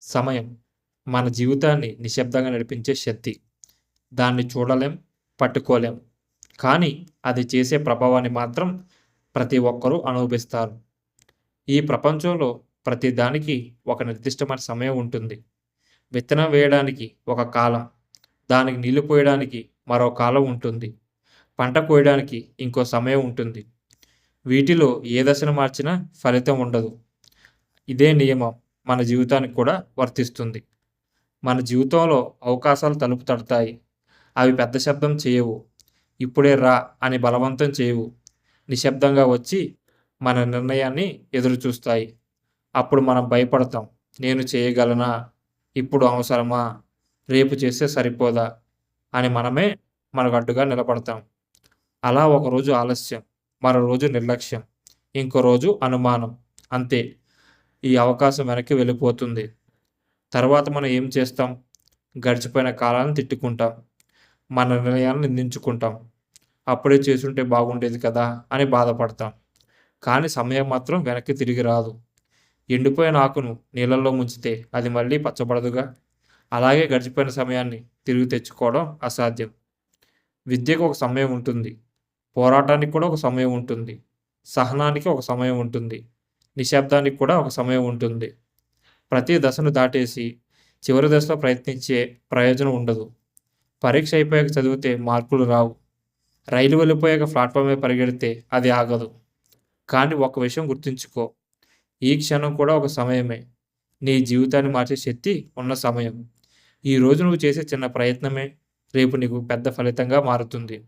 సమయం మన జీవితాన్ని నిశ్శబ్దంగా నడిపించే శక్తి. దాన్ని చూడలేం, పట్టుకోలేం. కానీ అది చేసే ప్రభావాన్ని మాత్రం ప్రతి ఒక్కరూ అనుభవిస్తారు. ఈ ప్రపంచంలో ప్రతి దానికి ఒక నిర్దిష్టమైన సమయం ఉంటుంది. విత్తనం వేయడానికి ఒక కాలం, దానికి నీళ్లు పోయడానికి మరో కాలం ఉంటుంది. పంట కోయడానికి ఇంకో సమయం ఉంటుంది. వీటిలో ఏ దశను మార్చినా ఫలితం ఉండదు. ఇదే నియమం మన జీవితానికి కూడా వర్తిస్తుంది. మన జీవితంలో అవకాశాలు తలుపు తడతాయి. అవి పెద్ద శబ్దం చేయవు. ఇప్పుడే రా అని బలవంతం చేయవు. నిశ్శబ్దంగా వచ్చి మన నిర్ణయాన్ని ఎదురుచూస్తాయి. అప్పుడు మనం భయపడతాం. నేను చేయగలనా? ఇప్పుడు అవసరమా? రేపు చేస్తే సరిపోదా? అని మనమే మనకు అడ్డుగా నిలబడతాం. అలా ఒకరోజు ఆలస్యం, మరో రోజు నిర్లక్ష్యం, ఇంకో రోజు అనుమానం. అంతే. ఈ అవకాశం వెనక్కి వెళ్ళిపోతుంది. తర్వాత మనం ఏం చేస్తాం? గడిచిపోయిన కాలాన్ని తిట్టుకుంటాం. మన నిర్ణయాలను నిందించుకుంటాం. అప్పుడే చేసుంటే బాగుండేది కదా అని బాధపడతాం. కానీ సమయం మాత్రం వెనక్కి తిరిగి రాదు. ఎండిపోయిన ఆకును నీళ్ళల్లో ముంచితే అది మళ్ళీ పచ్చబడదుగా. అలాగే గడిచిపోయిన సమయాన్ని తిరిగి తెచ్చుకోవడం అసాధ్యం. విద్యకు ఒక సమయం ఉంటుంది. పోరాటానికి కూడా ఒక సమయం ఉంటుంది. సహనానికి ఒక సమయం ఉంటుంది. నిశ్శబ్దానికి కూడా ఒక సమయం ఉంటుంది. ప్రతి దశను దాటేసి చివరి దశలో ప్రయత్నించే ప్రయోజనం ఉండదు. పరీక్ష అయిపోయాక చదివితే మార్కులు రావు. రైలు వెళ్ళిపోయాక ప్లాట్ఫామ్ పరిగెడితే అది ఆగదు. కానీ ఒక విషయం గుర్తుంచుకో, ఈ క్షణం కూడా ఒక సమయమే. నీ జీవితాన్ని మార్చే శక్తి ఉన్న సమయం. ఈరోజు నువ్వు చేసే చిన్న ప్రయత్నమే రేపు నీకు పెద్ద ఫలితంగా మారుతుంది.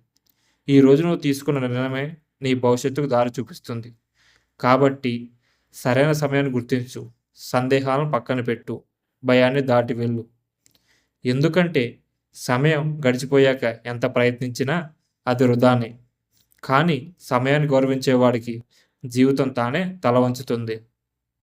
ఈరోజు నువ్వు తీసుకున్న నిర్ణయమే నీ భవిష్యత్తుకు దారి చూపిస్తుంది. కాబట్టి సరైన సమయాన్ని గుర్తించు. సందేహాలను పక్కన పెట్టు. భయాన్ని దాటి వెళ్ళు. ఎందుకంటే సమయం గడిచిపోయాక ఎంత ప్రయత్నించినా అది వృధానే. కానీ సమయాన్ని గౌరవించేవాడికి జీవితం తానే తల వంచుతుంది.